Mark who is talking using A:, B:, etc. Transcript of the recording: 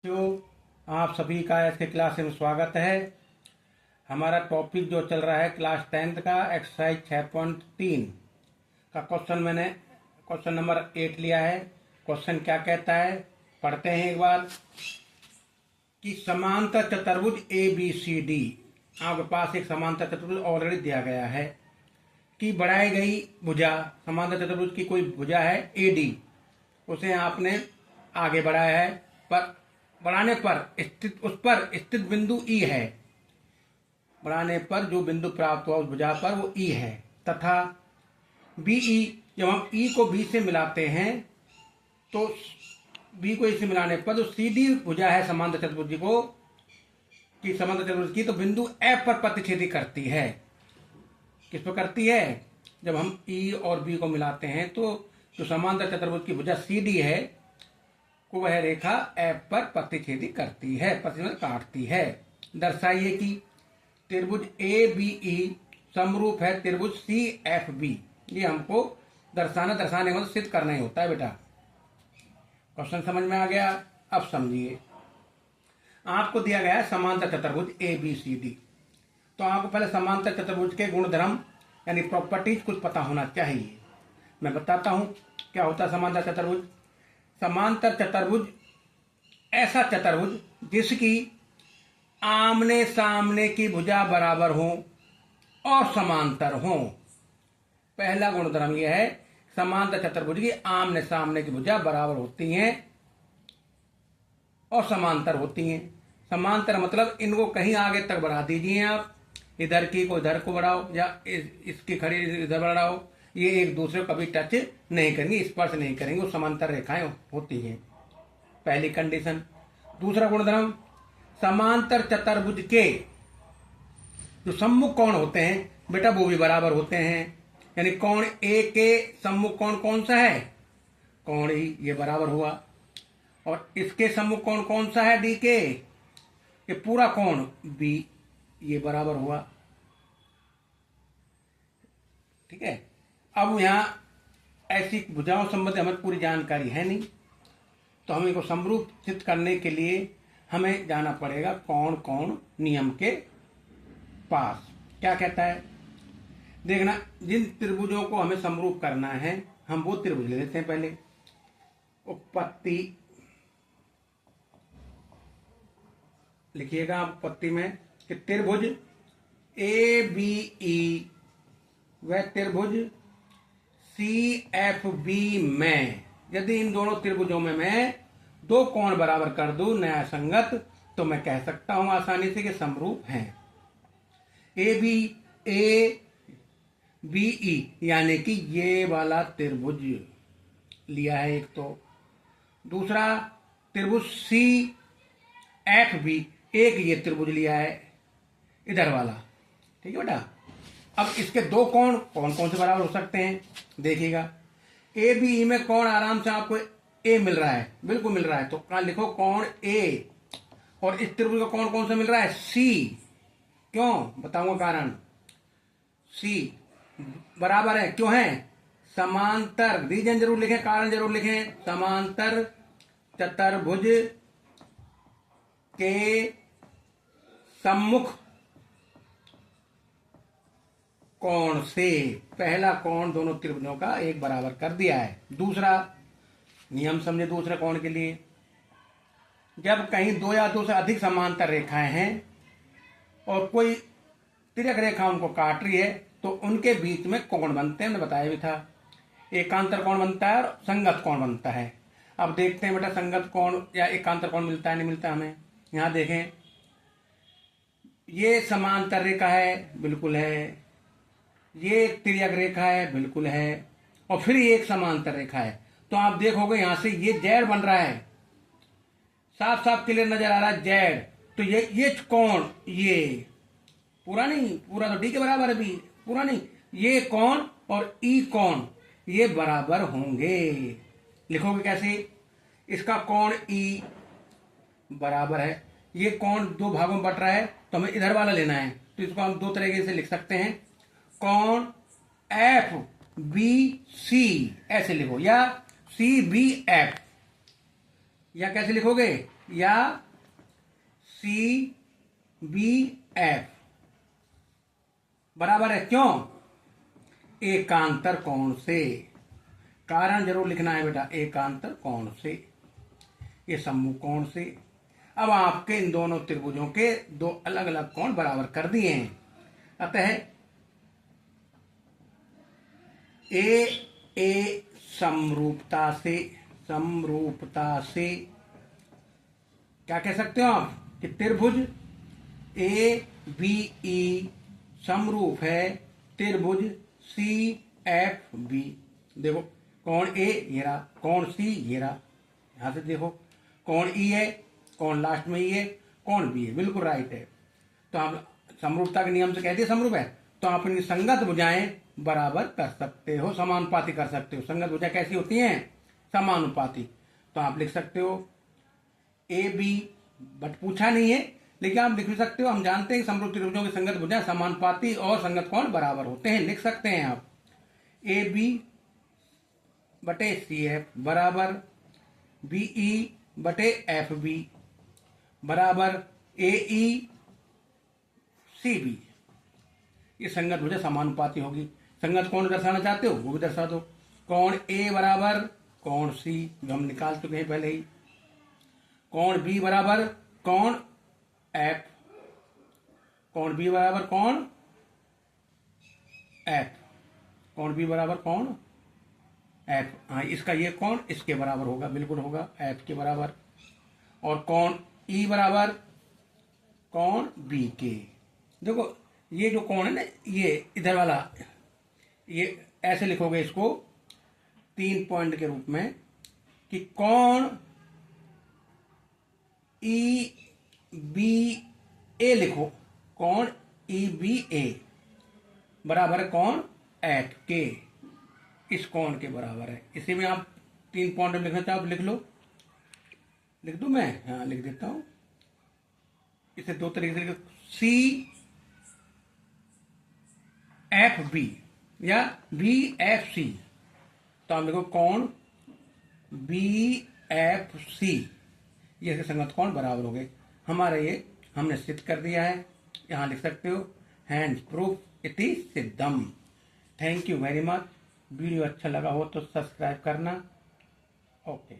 A: जो आप सभी का इसके क्लास में स्वागत है। हमारा टॉपिक जो चल रहा है क्लास 10th का एक्सरसाइज 6.3 का क्वेश्चन नंबर 8 लिया है। क्वेश्चन क्या कहता है पढ़ते हैं एक बार कि समांतर चतुर्भुज ए बी सी डी, आपके पास एक समांतर चतुर्भुज ऑलरेडी दिया गया है कि बढ़ाई गई भुजा, समांतर चतुर्भुज की कोई भुजा है ए डी, उसे आपने आगे बढ़ाया है, पर बढ़ाने पर स्थित उस पर स्थित बिंदु ई है। बढ़ाने पर जो बिंदु प्राप्त हुआ उस भुजा पर वो ई है, तथा बी ई, जब हम ई को बी से मिलाते हैं तो बी को ई से मिलाने पर जो सी डी भुजा है समांतर चतुर्भुज को की समांतर चतुर्भुज की, तो बिंदु एफ पर प्रतिच्छेदी करती है। किस पर करती है? जब हम ई और बी को मिलाते हैं तो जो समांतर चतुर्भुज की भुजा सी डी है को वह रेखा एफ पर प्रतिच्छेदी करती है, प्रतिच्छेद काटती है। दर्शाइए कि त्रिभुज ए बी ई समरूप है त्रिभुज सी एफ बी। ये हमको दर्शाने में सिद्ध करना ही होता है बेटा। क्वेश्चन समझ में आ गया? अब समझिए, आपको दिया गया है समांतर चतुर्भुज ए बी सी डी, तो आपको पहले समांतर चतुर्भुज के गुणधर्म यानी प्रॉपर्टीज कुछ पता होना चाहिए। मैं बताता हूं क्या होता है समांतर चतुर्भुज। समांतर चतुर्भुज ऐसा चतुर्भुज जिसकी आमने सामने की भुजा बराबर हो और समांतर हो। पहला गुणधर्म यह है समांतर चतुर्भुज की आमने सामने की भुजा बराबर होती हैं और समांतर होती हैं। समांतर मतलब इनको कहीं आगे तक बढ़ा दीजिए आप, इधर की को इधर को बढ़ाओ या इसकी खड़ी इधर बढ़ाओ, ये एक दूसरे को कभी टच नहीं करेंगे, स्पर्श नहीं करेंगे, वो समांतर रेखाएं होती हैं। पहली कंडीशन। दूसरा गुणधर्म, समांतर चतुर्भुज के जो सम्मुख कोण होते हैं बेटा वो भी बराबर होते हैं। यानी कोण ए के सम्मुख कोण कौन सा है? कोण ई, ये बराबर हुआ। और इसके सम्मुख कोण कौन सा है? डी के, ये पूरा कोण बी, ये बराबर हुआ। ठीक है। अब यहां ऐसी भुजाओं संबंधी हमें पूरी जानकारी है नहीं, तो हमें इनको समरूप सिद्ध करने के लिए हमें जाना पड़ेगा कौन कौन नियम के पास। क्या कहता है देखना, जिन त्रिभुजों को हमें समरूप करना है हम वो त्रिभुज ले लेते हैं। पहले उत्पत्ति लिखिएगा आप उत्पत्ति में कि त्रिभुज ए बी ई व त्रिभुज सी एफ बी में यदि इन दोनों त्रिभुजों में मैं दो कोण बराबर कर दूं न्याय संगत, तो मैं कह सकता हूं आसानी से कि समरूप हैं। ए बी ई यानी कि ये वाला त्रिभुज लिया है एक, तो दूसरा त्रिभुज सी एफ बी, एक ये त्रिभुज लिया है इधर वाला। ठीक है बेटा। अब इसके दो कोण कौन कौन से बराबर हो सकते हैं देखिएगा। ए बी ई में कोण आराम से आपको ए मिल रहा है, बिल्कुल मिल रहा है, तो कहां लिखो कोण ए। और इस त्रिभुज का कोण कौन सा मिल रहा है? सी। क्यों? बताऊंगा कारण। सी बराबर है, क्यों है? समांतर, रीजन जरूर लिखें, कारण जरूर लिखें। समांतर चतुर्भुज के सम्मुख कोण से पहला कोण दोनों त्रिभुजों का एक बराबर कर दिया है। दूसरा नियम समझे दूसरे कोण के लिए, जब कहीं दो या दो से अधिक समांतर रेखाएं हैं और कोई तिर्यक रेखा उनको काट रही है तो उनके बीच में कोण बनते हैं। मैंने बताया भी था, एकांतर कोण बनता है और संगत कोण बनता है। अब देखते हैं बेटा संगत कोण या एकांतर कोण मिलता है नहीं मिलता हमें। यहां देखें, ये समांतर रेखा है, बिल्कुल है। ये एक तिर्यक रेखा है, बिल्कुल है। और फिर ये एक समांतर रेखा है, तो आप देखोगे यहां से ये जेड बन रहा है, साफ साफ क्लियर नजर आ रहा है जेड। तो ये कोण, ये पूरा नहीं, पूरा तो डी के बराबर है, भी पूरा नहीं, ये कोण और ई कोण ये बराबर होंगे। लिखोगे कैसे? इसका कोण ई बराबर है, ये कोण दो भागों में बट रहा है तो हमें इधर वाला लेना है, तो इसको हम दो तरीके से लिख सकते हैं। कोण एफ बी सी ऐसे लिखो, या सी बी एफ, या कैसे लिखोगे? या सी बी एफ बराबर है। क्यों? एकांतर कोण से। कारण जरूर लिखना है बेटा, एकांतर कोण से, ये सम्मुख कोण से। अब आपके इन दोनों त्रिभुजों के दो अलग अलग कोण बराबर कर दिए हैं। अतः ए समरूपता से क्या कह सकते हो आप कि त्रिभुज ए बी ई समरूप है त्रिभुज सी एफ बी। देखो कौन ए ये रहा, कौन सी ये रहा, यहां से देखो कौन ई है, कौन लास्ट में ई है, कौन बी है, बिल्कुल राइट है। तो आप समरूपता के नियम से कहते हैं समरूप है, तो आप इनकी संगत भुजाएं बराबर कर सकते हो, समानुपाती कर सकते हो। संगत भुजाएं कैसी होती हैं? समानुपाती। तो आप लिख सकते हो ए बी, बट पूछा नहीं है लेकिन आप लिख भी सकते हो। हम जानते हैं कि समरूप त्रिभुजों की संगत भुजाएं समानुपाती और संगत कोण बराबर होते हैं, लिख सकते हैं आप। ए बी बटे सी एफ बराबर बीई बटे एफ बी बराबर ए ई सी बी। ये संगत भुजा समानुपाती होगी। संगत कोण दर्शाना चाहते हो वो भी दर्शा दो। कोण ए बराबर कोण सी, हम निकाल चुके हैं पहले ही। कोण बी बराबर कोण एफ, कोण बी बराबर कोण एफ, कोण बी बराबर कोण एफ। हाँ, इसका ये कोण इसके बराबर होगा, बिल्कुल होगा एफ के बराबर। और कोण ई बराबर कोण बी के। देखो ये जो कोण है ना, ये इधर वाला, ये ऐसे लिखोगे इसको 3 पॉइंट के रूप में कि कोण ई बी ए लिखो, कोण ई बी ए बराबर है कोण एफ के, इस कोण के बराबर है। इसी में आप 3 पॉइंट में लिखना चाहो लिख लो, लिख दूं मैं? हाँ लिख देता हूं। इसे 2 तरीके से लिखो, सी एफ बी या बी एफ सी। तो हम लिखो कोण बी एफ सी, ये संगत कोण बराबर हो गए हमारा। ये हमने सिद्ध कर दिया है। यहां लिख सकते हो हैंड प्रूफ इति सिद्धम। Thank you very much. Video अच्छा लगा हो तो सब्सक्राइब करना। ओके।